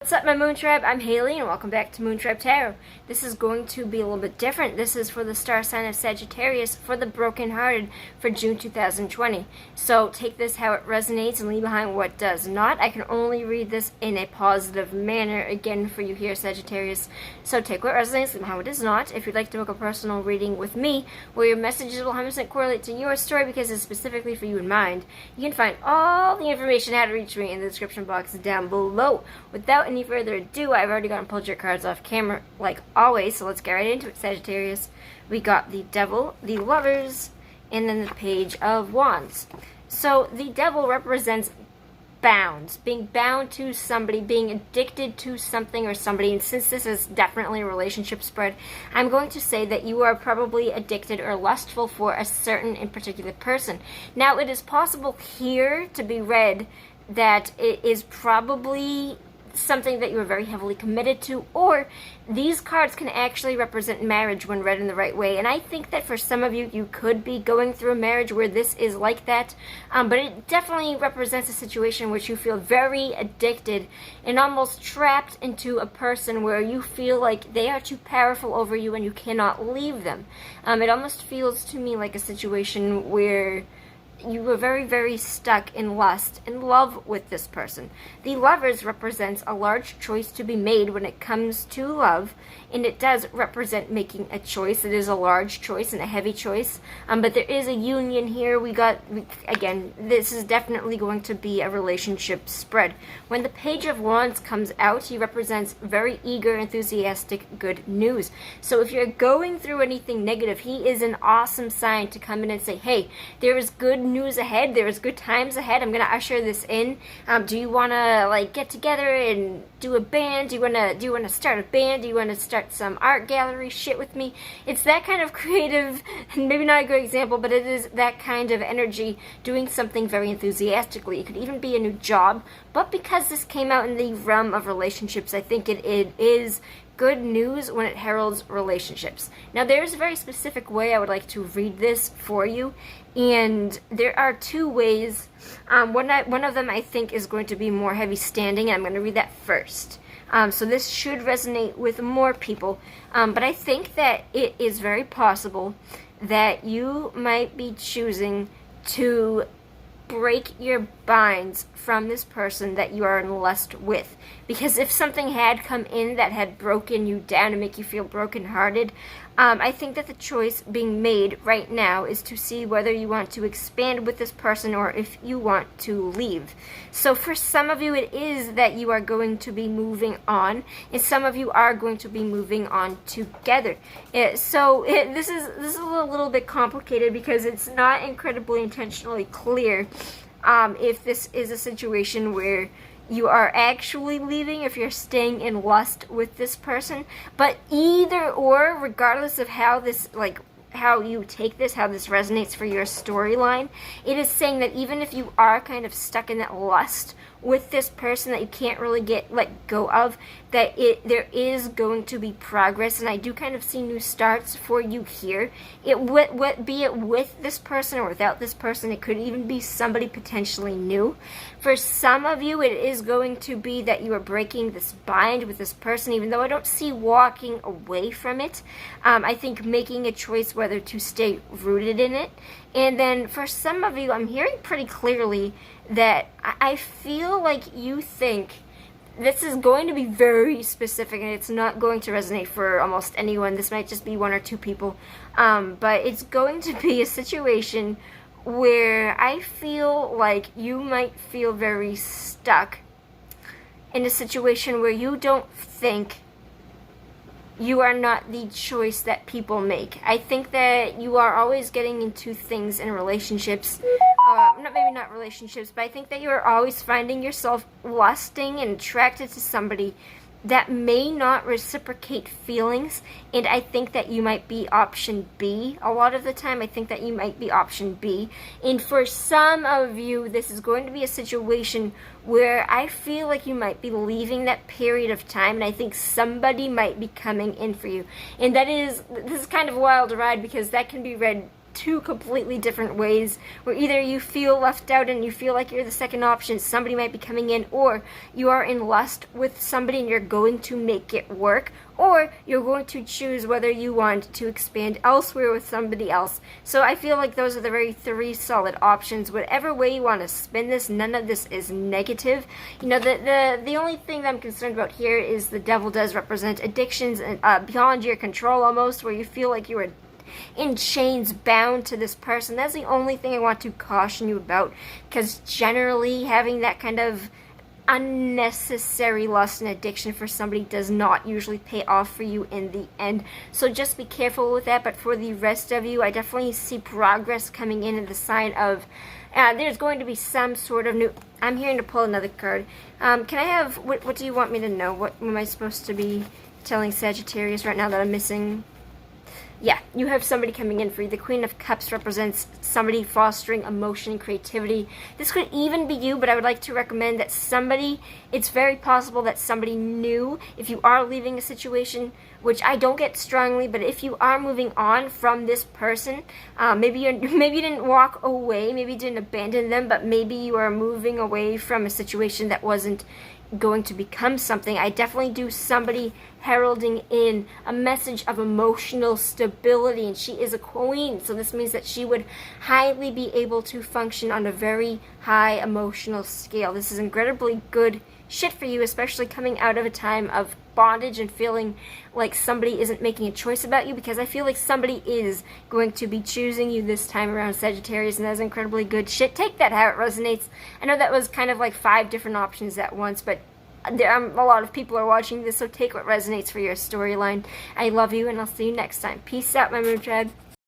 What's up, my Moon Tribe? I'm Haley, and welcome back to Moon Tribe Tarot. This is going to be a little bit different. This is for the star sign of Sagittarius, for the brokenhearted, for June 2020. So take this how it resonates and leave behind what does not. I can only read this in a positive manner, again, for you here, Sagittarius. So take what resonates, leave behind what does not. If you'd like to book a personal reading with me, where your messages will 100% correlate to your story because it's specifically for you in mind, you can find all the information how to reach me in the description box down below. Without any further ado, I've already gone and pulled your cards off camera like always, so let's get right into it, Sagittarius. We got the Devil, the Lovers, and then the Page of Wands. So the Devil represents bound, being bound to somebody, being addicted to something or somebody, and since this is definitely a relationship spread, I'm going to say that you are probably addicted or lustful for a certain and particular person. Now, it is possible here to be read that it is probably something that you are very heavily committed to, or these cards can actually represent marriage when read in the right way. And I think that for some of you, you could be going through a marriage where this is like that, but it definitely represents a situation in which you feel very addicted and almost trapped into a person where you feel like they are too powerful over you and you cannot leave them. It almost feels to me like a situation where you were very, very stuck in lust, in love with this person. The Lovers represents a large choice to be made when it comes to love, and it does represent making a choice. It is a large choice and a heavy choice, but there is a union here. Again, this is definitely going to be a relationship spread. When the Page of Wands comes out, he represents very eager, enthusiastic, good news. So if you're going through anything negative, he is an awesome sign to come in and say, hey, there is good news ahead, there is good times ahead, I'm gonna usher this in. Do you wanna like get together and do a band? Do you wanna start a band? Do you wanna start some art gallery shit with me? It's that kind of creative, maybe not a good example, but it is that kind of energy, doing something very enthusiastically. It could even be a new job, but because this came out in the realm of relationships, I think it is good news when it heralds relationships. Now, there's a very specific way I would like to read this for you, and there are two ways. One of them I think is going to be more heavy standing, and I'm going to read that first. So this should resonate with more people, but I think that it is very possible that you might be choosing to break your binds from this person that you are in lust with. Because if something had come in that had broken you down and make you feel brokenhearted, I think that the choice being made right now is to see whether you want to expand with this person or if you want to leave. So for some of you, it is that you are going to be moving on, and some of you are going to be moving on together. This is a little bit complicated because it's not incredibly intentionally clear if this is a situation where you are actually leaving, if you're staying in lust with this person. But either or, regardless of how this, how you take this, how this resonates for your storyline, it is saying that even if you are kind of stuck in that lust with this person that you can't really let go of, that there is going to be progress. And I do kind of see new starts for you here. Be it with this person or without this person. It could even be somebody potentially new. For some of you, it is going to be that you are breaking this bind with this person, even though I don't see walking away from it. I think making a choice whether to stay rooted in it. And then for some of you, I'm hearing pretty clearly that I feel like you think this is going to be very specific, and it's not going to resonate for almost anyone. This might just be one or two people, but it's going to be a situation where I feel like you might feel very stuck in a situation where you don't think you are not the choice that people make. I think that you are always getting into things in relationships, maybe not relationships, but I think that you are always finding yourself lusting and attracted to somebody that may not reciprocate feelings, and I think that you might be option B. A lot of the time, I think that you might be option B. And for some of you, this is going to be a situation where I feel like you might be leaving that period of time, and I think somebody might be coming in for you. And this is kind of a wild ride, because that can be read two completely different ways, where either you feel left out and you feel like you're the second option, somebody might be coming in, or you are in lust with somebody and you're going to make it work, or you're going to choose whether you want to expand elsewhere with somebody else. So I feel like those are the very three solid options. Whatever way you want to spin this, none of this is negative. You know, the only thing that I'm concerned about here is the devil does represent addictions and beyond your control almost, where you feel like you are in chains, bound to this person. That's the only thing I want to caution you about, because generally having that kind of unnecessary lust and addiction for somebody does not usually pay off for you in the end. So just be careful with that. But for the rest of you, I definitely see progress coming in the sign of there's going to be some sort of new... I'm hearing to pull another card. Can I have... What do you want me to know? What am I supposed to be telling Sagittarius right now that I'm missing? Yeah, you have somebody coming in for you. The Queen of Cups represents somebody fostering emotion and creativity. This could even be you, but I would like to recommend that somebody, it's very possible that somebody new, if you are leaving a situation, which I don't get strongly, but if you are moving on from this person, maybe you didn't walk away, maybe you didn't abandon them, but maybe you are moving away from a situation that wasn't going to become something. I definitely do somebody heralding in a message of emotional stability, and she is a queen, so this means that she would highly be able to function on a very high emotional scale. This is incredibly good shit for you, especially coming out of a time of bondage and feeling like somebody isn't making a choice about you, because I feel like somebody is going to be choosing you this time around, Sagittarius, and that's incredibly good shit. Take that how it resonates. I know that was kind of like 5 different options at once, but a lot of people are watching this, so take what resonates for your storyline. I love you, and I'll see you next time. Peace out, my Moon Tribe.